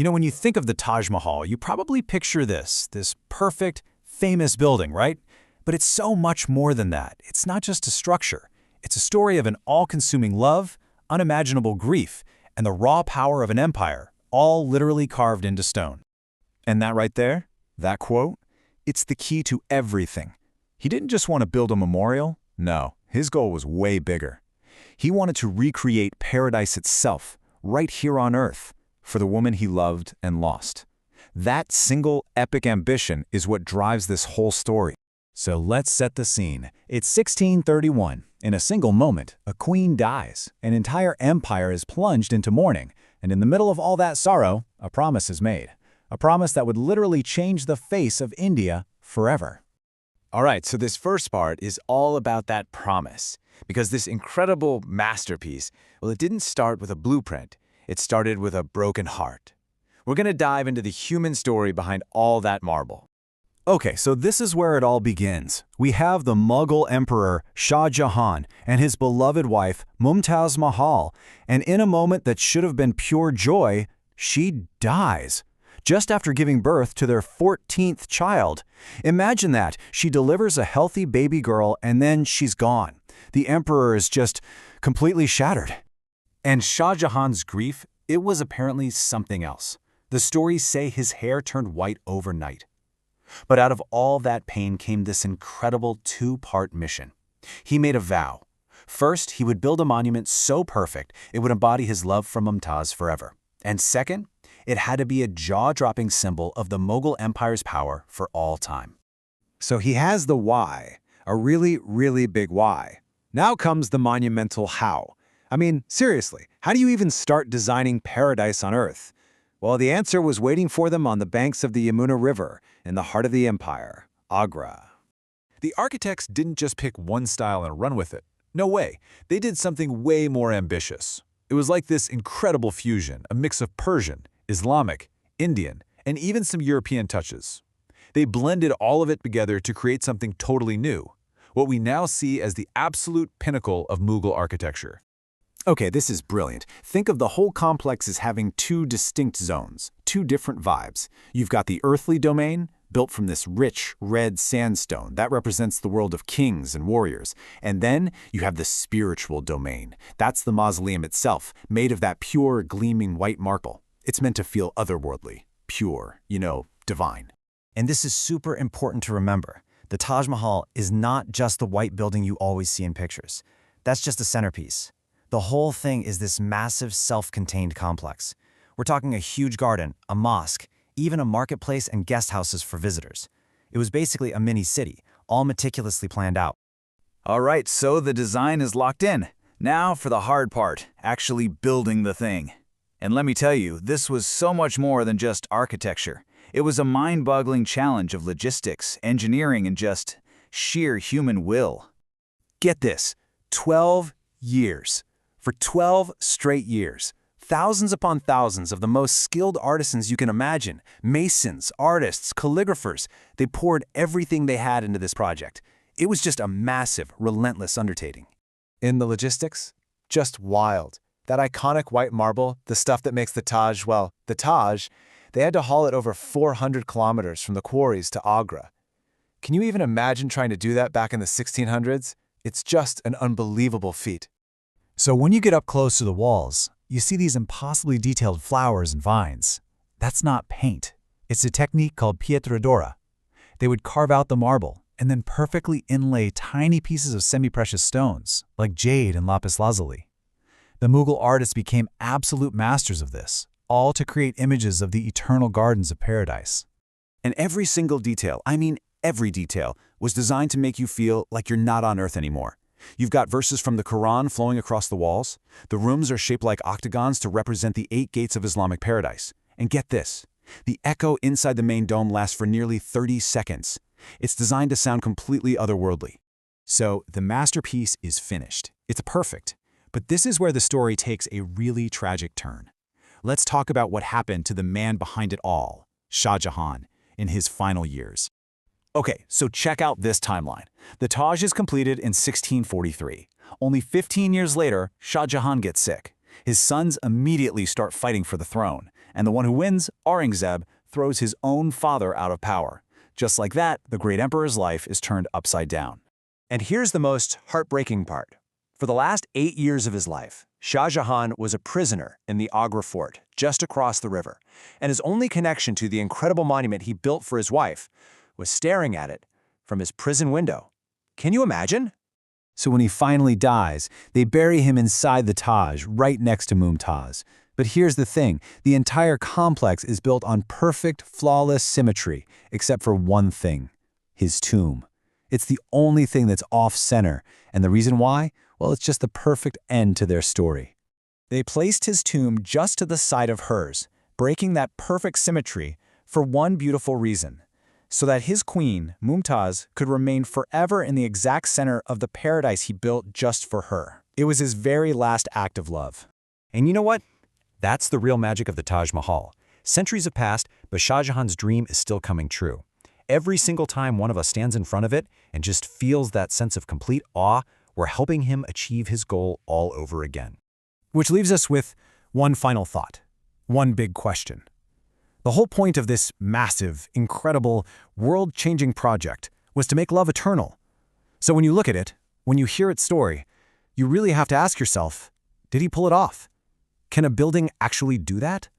When you think of the Taj Mahal, you probably picture this perfect, famous building, right? But it's so much more than that. It's not just a structure. It's a story of an all-consuming love, unimaginable grief, and the raw power of an empire, all literally carved into stone. And that right there, that quote, it's the key to everything. He didn't just want to build a memorial. No, his goal was way bigger. He wanted to recreate paradise itself, right here on Earth, for the woman he loved and lost. That single epic ambition is what drives this whole story. So let's set the scene. It's 1631. In a single moment, a queen dies. An entire empire is plunged into mourning. And in the middle of all that sorrow, a promise is made. A promise that would literally change the face of India forever. All right, so this first part is all about that promise. Because this incredible masterpiece, well, it didn't start with a blueprint. It started with a broken heart. We're going to dive into the human story behind all that marble. Okay, so this is where it all begins. We have the Mughal emperor Shah Jahan and his beloved wife Mumtaz Mahal, and in a moment that should have been pure joy, she dies. Just after giving birth to their 14th child. Imagine that. She delivers a healthy baby girl and then she's gone. The emperor is just completely shattered. And Shah Jahan's grief, it was apparently something else. The stories say his hair turned white overnight. But out of all that pain came this incredible two-part mission. He made a vow. First, he would build a monument so perfect it would embody his love for Mumtaz forever. And second, it had to be a jaw-dropping symbol of the Mughal Empire's power for all time. So he has the why, a really, really big why. Now comes the monumental how. I mean, seriously, how do you even start designing paradise on Earth? Well, the answer was waiting for them on the banks of the Yamuna River, in the heart of the empire, Agra. The architects didn't just pick one style and run with it. No way. They did something way more ambitious. It was like this incredible fusion, a mix of Persian, Islamic, Indian, and even some European touches. They blended all of it together to create something totally new, what we now see as the absolute pinnacle of Mughal architecture. Okay, this is brilliant. Think of the whole complex as having two distinct zones, two different vibes. You've got the earthly domain, built from this rich, red sandstone. That represents the world of kings and warriors. And then you have the spiritual domain. That's the mausoleum itself, made of that pure, gleaming white marble. It's meant to feel otherworldly, pure, divine. And this is super important to remember. The Taj Mahal is not just the white building you always see in pictures. That's just a centerpiece. The whole thing is this massive, self-contained complex. We're talking a huge garden, a mosque, even a marketplace and guest houses for visitors. It was basically a mini city, all meticulously planned out. All right, so the design is locked in. Now for the hard part, actually building the thing. And let me tell you, this was so much more than just architecture. It was a mind-boggling challenge of logistics, engineering, and just sheer human will. Get this, 12 years. For 12 straight years, thousands upon thousands of the most skilled artisans you can imagine, masons, artists, calligraphers, they poured everything they had into this project. It was just a massive, relentless undertaking. In the logistics, just wild. That iconic white marble, the stuff that makes the Taj, well, the Taj, they had to haul it over 400 kilometers from the quarries to Agra. Can you even imagine trying to do that back in the 1600s? It's just an unbelievable feat. So when you get up close to the walls, you see these impossibly detailed flowers and vines. That's not paint. It's a technique called pietra dura. They would carve out the marble and then perfectly inlay tiny pieces of semi-precious stones, like jade and lapis lazuli. The Mughal artists became absolute masters of this, all to create images of the eternal gardens of paradise. And every single detail, I mean every detail, was designed to make you feel like you're not on Earth anymore. You've got verses from the Quran flowing across the walls. The rooms are shaped like octagons to represent the 8 gates of Islamic paradise. And get this, the echo inside the main dome lasts for nearly 30 seconds. It's designed to sound completely otherworldly. So the masterpiece is finished. It's perfect. But this is where the story takes a really tragic turn. Let's talk about what happened to the man behind it all, Shah Jahan, in his final years. Okay, so check out this timeline. The Taj is completed in 1643. Only 15 years later, Shah Jahan gets sick. His sons immediately start fighting for the throne, And the one who wins, Aurangzeb, throws his own father out of power. Just like that, the great emperor's life is turned upside down. And here's the most heartbreaking part. For the last 8 years of his life, Shah Jahan was a prisoner in the Agra fort, just across the river, and his only connection to the incredible monument he built for his wife was staring at it from his prison window. Can you imagine? So when he finally dies, they bury him inside the Taj, right next to Mumtaz. But here's the thing, the entire complex is built on perfect, flawless symmetry, except for one thing, his tomb. It's the only thing that's off-center, and the reason why? Well, it's just the perfect end to their story. They placed his tomb just to the side of hers, breaking that perfect symmetry for one beautiful reason, so that his queen, Mumtaz, could remain forever in the exact center of the paradise he built just for her. It was his very last act of love. And you know what? That's the real magic of the Taj Mahal. Centuries have passed, but Shah Jahan's dream is still coming true. Every single time one of us stands in front of it and just feels that sense of complete awe, we're helping him achieve his goal all over again. Which leaves us with one final thought, one big question. The whole point of this massive, incredible, world-changing project was to make love eternal. So when you look at it, when you hear its story, you really have to ask yourself, did he pull it off? Can a building actually do that?